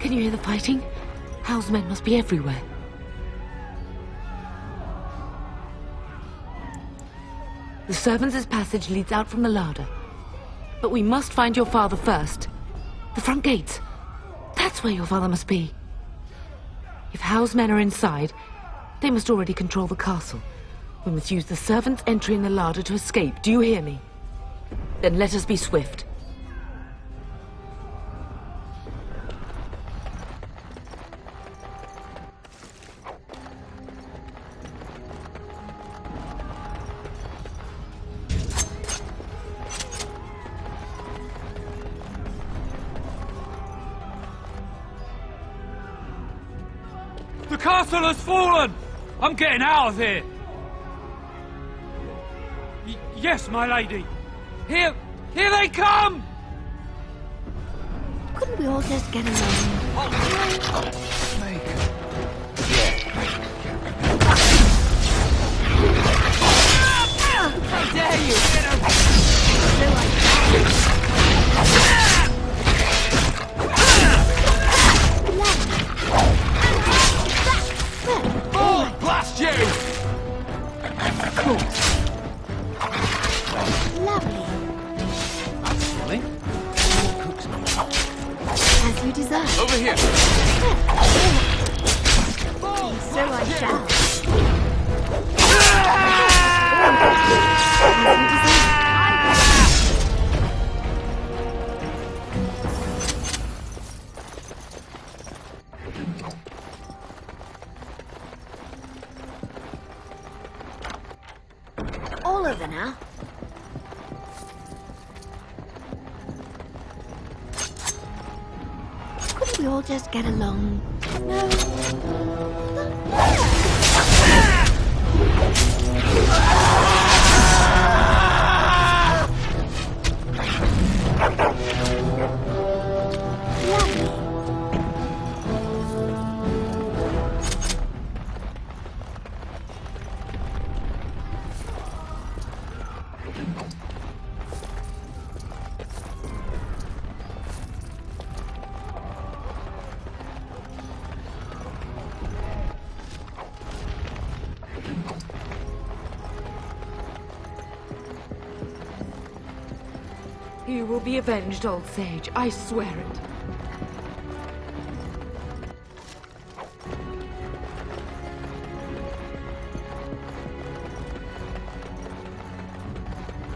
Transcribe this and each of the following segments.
Can you hear the fighting? Hal's men must be everywhere. The servants' passage leads out from the larder. But we must find your father first. The front gates. That's where your father must be. If Hal's men are inside, they must already control the castle. We must use the servants' entry in the larder to escape. Do you hear me? Then let us be swift. The castle has fallen! I'm getting out of here! Yes, my lady! Here they come! Couldn't we all just get along? How dare you! Oh, blast you! Cool. Lovely. That's silly. As you desire. Over here! So I shall. All over now. Couldn't we all just get along? No. You will be avenged, old sage. I swear it.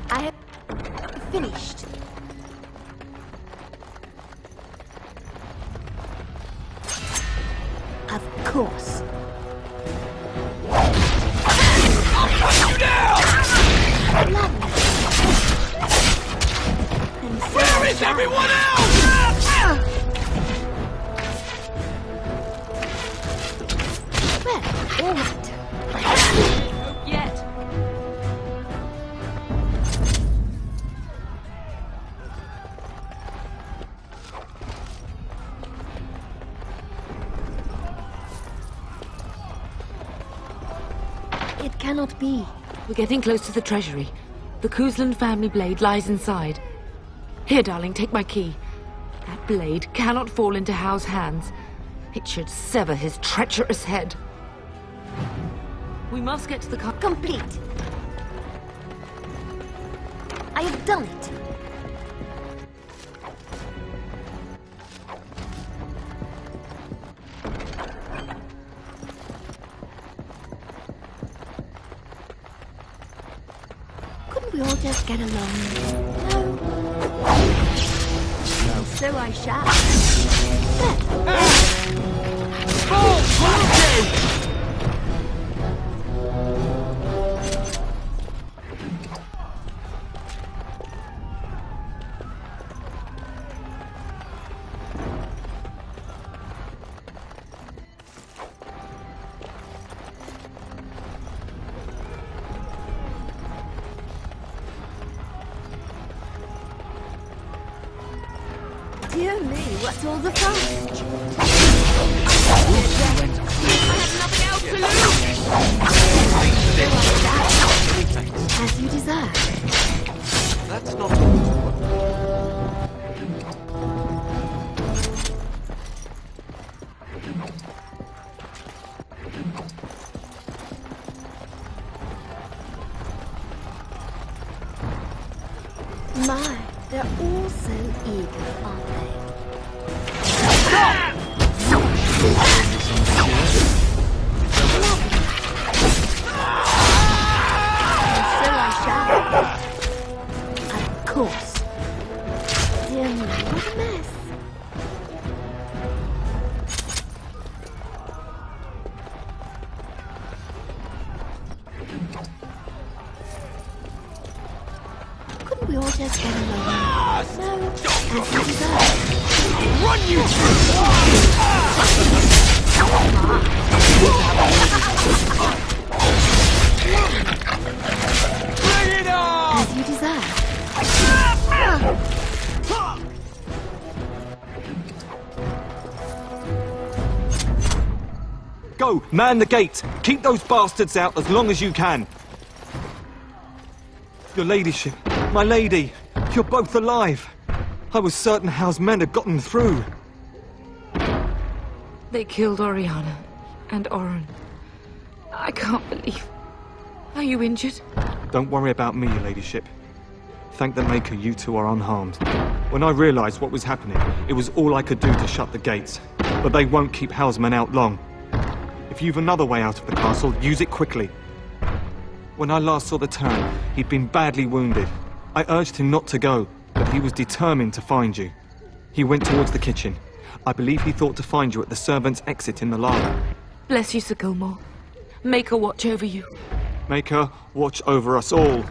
I have finished. Of course. You down! Lovely. Where is everyone else? Well, all right. Yet. It cannot be. We're getting close to the treasury. The Kuzlan family blade lies inside. Here, darling, take my key. That blade cannot fall into Hal's hands. It should sever his treacherous head. We must get to the Complete. I have done it. Couldn't we all just get along? No. So I shall. Dear me, what's all the fuss? I have nothing else to lose. As you desire. That's not... My, they're all so eager, aren't they? So I shall. Of course. Dear me, what a mess. Couldn't we all just get along? No, as you deserve. Run, you! Bring it on! As you deserve. Go, man the gate! Keep those bastards out as long as you can! Your ladyship, my lady, you're both alive! I was certain Howe's men had gotten through. They killed Oriana and Oren. I can't believe... Are you injured? Don't worry about me, your ladyship. Thank the Maker you two are unharmed. When I realized what was happening, it was all I could do to shut the gates. But they won't keep Howe's men out long. If you've another way out of the castle, use it quickly. When I last saw the Turn, he'd been badly wounded. I urged him not to go, but he was determined to find you. He went towards the kitchen. I believe he thought to find you at the servants' exit in the larder. Bless you, Sir Gilmore. Make her watch over you. Make her watch over us all.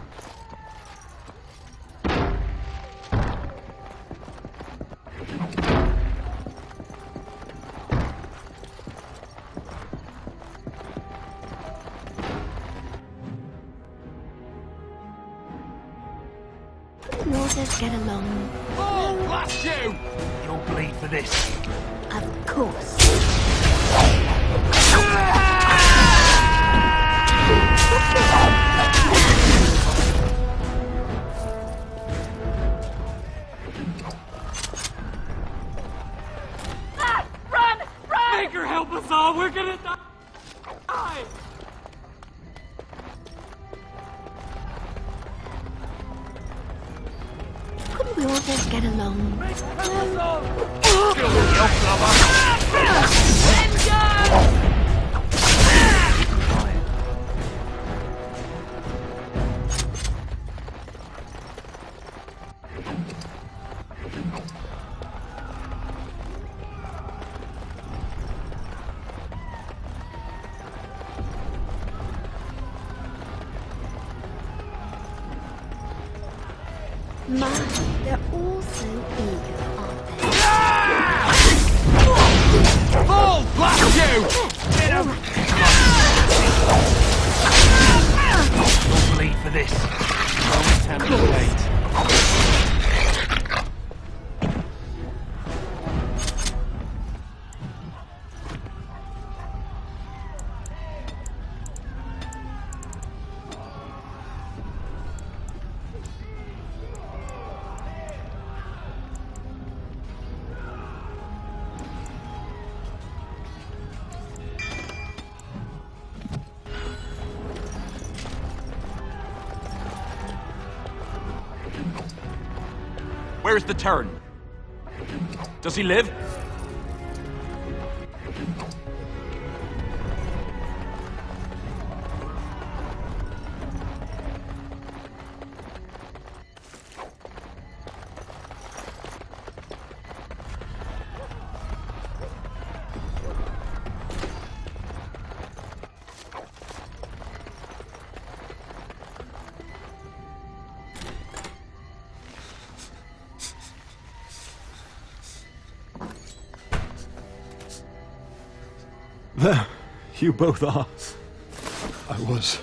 We'll just get along. Oh, blast you! You'll bleed for this. Of course. Run! Run! Make her help us all! We're gonna die! Couldn't we all just get along? My, they're all so eager, aren't they? Fall! Blast you! Get him! You'll bleed for this. Don't attempt to wait. Where's the Turn? Does he live? There, you both are. I was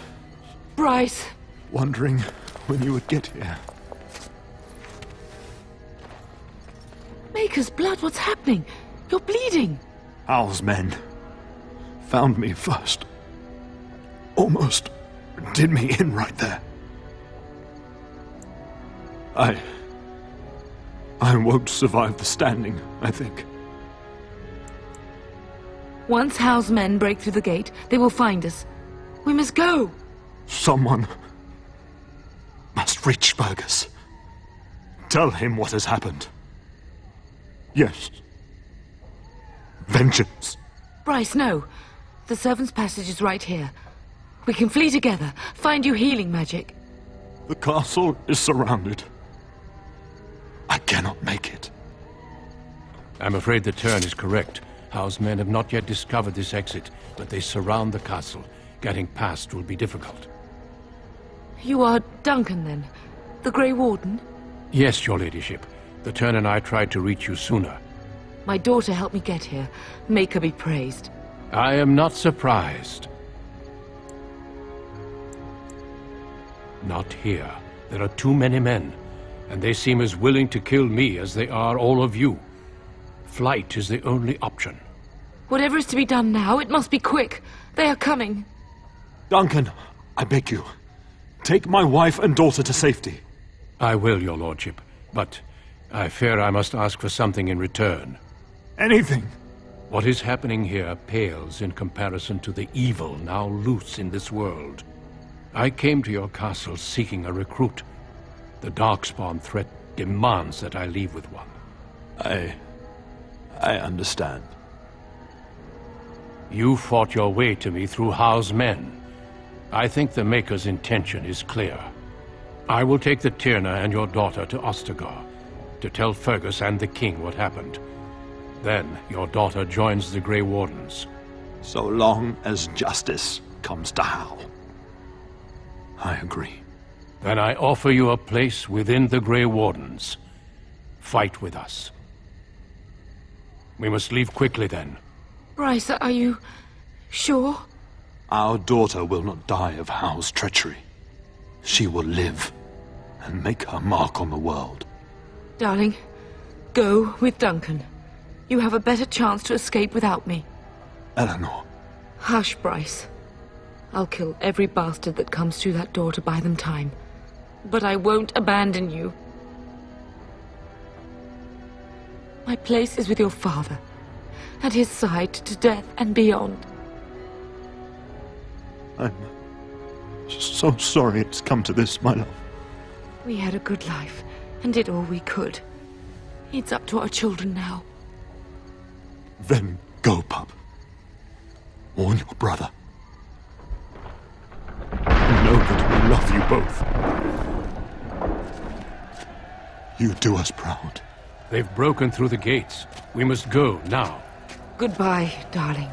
Bryce! wondering when you would get here. Maker's blood, what's happening? You're bleeding! Al's men found me first. Almost did me in right there. I won't survive the standing, I think. Once Howe's men break through the gate, they will find us. We must go! Someone must reach Burgess. Tell him what has happened. Yes. Vengeance. Bryce, no. The servants' passage is right here. We can flee together, find you healing magic. The castle is surrounded. I cannot make it. I'm afraid the turn is correct. House men have not yet discovered this exit, but they surround the castle. Getting past will be difficult. You are Duncan, then? The Grey Warden? Yes, your ladyship. The turn and I tried to reach you sooner. My daughter helped me get here. Make her be praised. I am not surprised. Not here. There are too many men, and they seem as willing to kill me as they are all of you. Flight is the only option. Whatever is to be done now, it must be quick. They are coming. Duncan, I beg you, take my wife and daughter to safety. I will, your lordship, but I fear I must ask for something in return. Anything. What is happening here pales in comparison to the evil now loose in this world. I came to your castle seeking a recruit. The Darkspawn threat demands that I leave with one. I understand. You fought your way to me through Howe's men. I think the Maker's intention is clear. I will take the Tyrna and your daughter to Ostagar, to tell Fergus and the king what happened. Then your daughter joins the Grey Wardens. So long as justice comes to Howe. I agree. Then I offer you a place within the Grey Wardens. Fight with us. We must leave quickly then. Bryce, are you sure? Our daughter will not die of Howe's treachery. She will live and make her mark on the world. Darling, go with Duncan. You have a better chance to escape without me. Eleanor. Hush, Bryce. I'll kill every bastard that comes through that door to buy them time. But I won't abandon you. My place is with your father. At his side to death and beyond. I'm so sorry it's come to this, my love. We had a good life and did all we could. It's up to our children now. Then go, pup. Warn your brother. Know that we love you both. You do us proud. They've broken through the gates. We must go now. Goodbye, darling.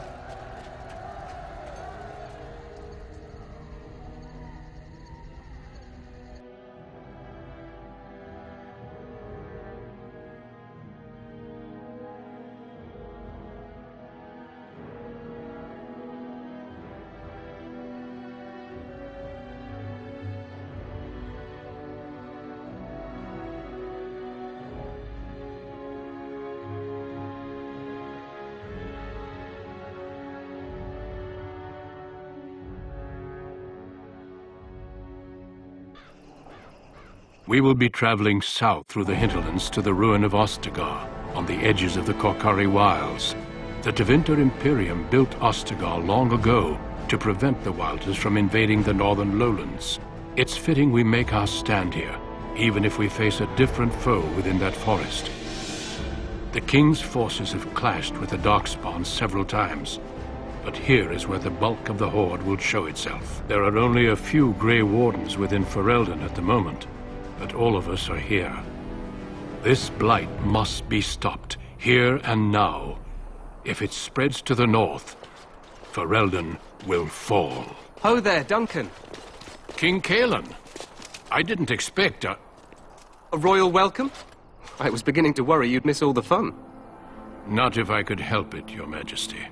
We will be traveling south through the hinterlands to the ruin of Ostagar, on the edges of the Korkari Wilds. The Tevinter Imperium built Ostagar long ago to prevent the Wilders from invading the northern lowlands. It's fitting we make our stand here, even if we face a different foe within that forest. The King's forces have clashed with the Darkspawn several times, but here is where the bulk of the Horde will show itself. There are only a few Grey Wardens within Ferelden at the moment, but all of us are here. This blight must be stopped, here and now. If it spreads to the north, Ferelden will fall. Ho there, Duncan. King Kaelan. I didn't expect a royal welcome? I was beginning to worry you'd miss all the fun. Not if I could help it, Your Majesty.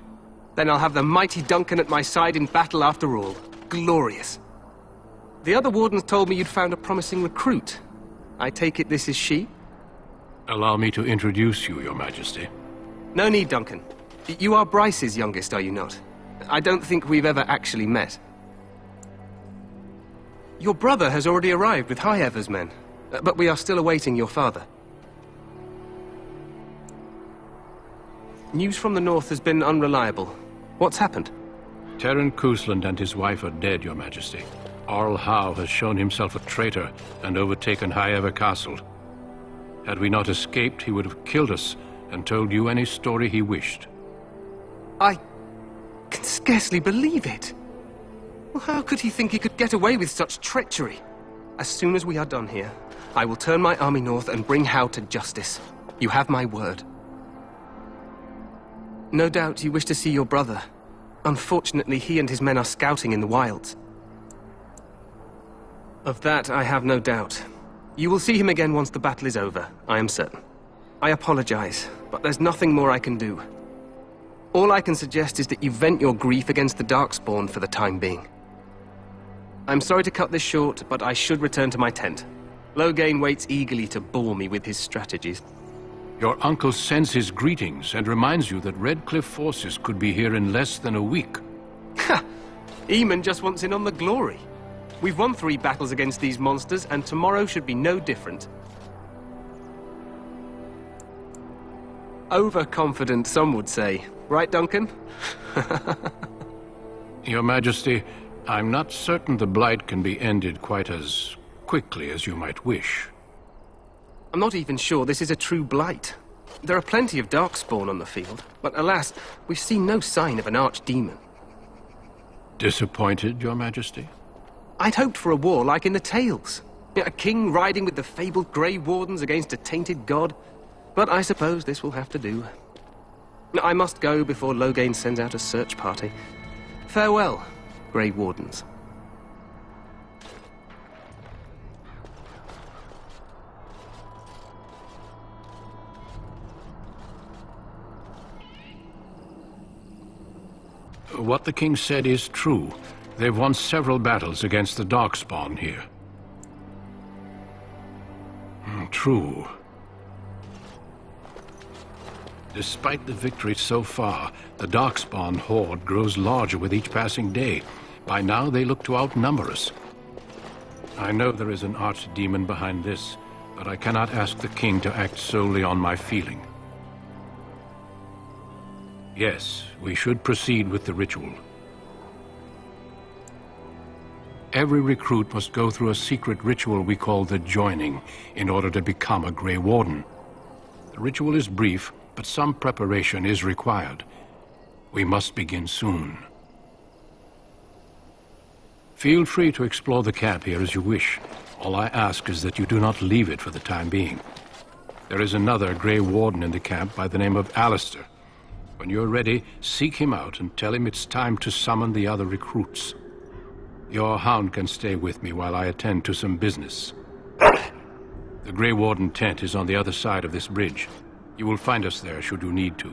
Then I'll have the mighty Duncan at my side in battle after all. Glorious. The other wardens told me you'd found a promising recruit. I take it this is she? Allow me to introduce you, Your Majesty. No need, Duncan. You are Bryce's youngest, are you not? I don't think we've ever actually met. Your brother has already arrived with High-Ever's men, but we are still awaiting your father. News from the north has been unreliable. What's happened? Terran Cousland and his wife are dead, Your Majesty. Arl Howe has shown himself a traitor and overtaken High-Ever Castle. Had we not escaped, he would have killed us and told you any story he wished. I can scarcely believe it. Well, how could he think he could get away with such treachery? As soon as we are done here, I will turn my army north and bring Hao to justice. You have my word. No doubt you wish to see your brother. Unfortunately, he and his men are scouting in the wilds. Of that, I have no doubt. You will see him again once the battle is over, I am certain. I apologize, but there's nothing more I can do. All I can suggest is that you vent your grief against the Darkspawn for the time being. I'm sorry to cut this short, but I should return to my tent. Loghain waits eagerly to bore me with his strategies. Your uncle sends his greetings and reminds you that Redcliffe forces could be here in less than a week. Ha! Eamon just wants in on the glory. We've won 3 battles against these monsters, and tomorrow should be no different. Overconfident, some would say. Right, Duncan? Your Majesty, I'm not certain the Blight can be ended quite as quickly as you might wish. I'm not even sure this is a true blight. There are plenty of Darkspawn on the field, but alas, we've seen no sign of an archdemon. Disappointed, Your Majesty? I'd hoped for a war like in the tales. A king riding with the fabled Grey Wardens against a tainted god. But I suppose this will have to do. I must go before Loghain sends out a search party. Farewell, Grey Wardens. What the king said is true. They've won several battles against the Darkspawn here. True. Despite the victory so far, the Darkspawn horde grows larger with each passing day. By now, they look to outnumber us. I know there is an archdemon behind this, but I cannot ask the king to act solely on my feeling. Yes, we should proceed with the ritual. Every recruit must go through a secret ritual we call the Joining in order to become a Grey Warden. The ritual is brief, but some preparation is required. We must begin soon. Feel free to explore the camp here as you wish. All I ask is that you do not leave it for the time being. There is another Grey Warden in the camp by the name of Alistair. When you're ready, seek him out and tell him it's time to summon the other recruits. Your hound can stay with me while I attend to some business. The Grey Warden tent is on the other side of this bridge. You will find us there should you need to.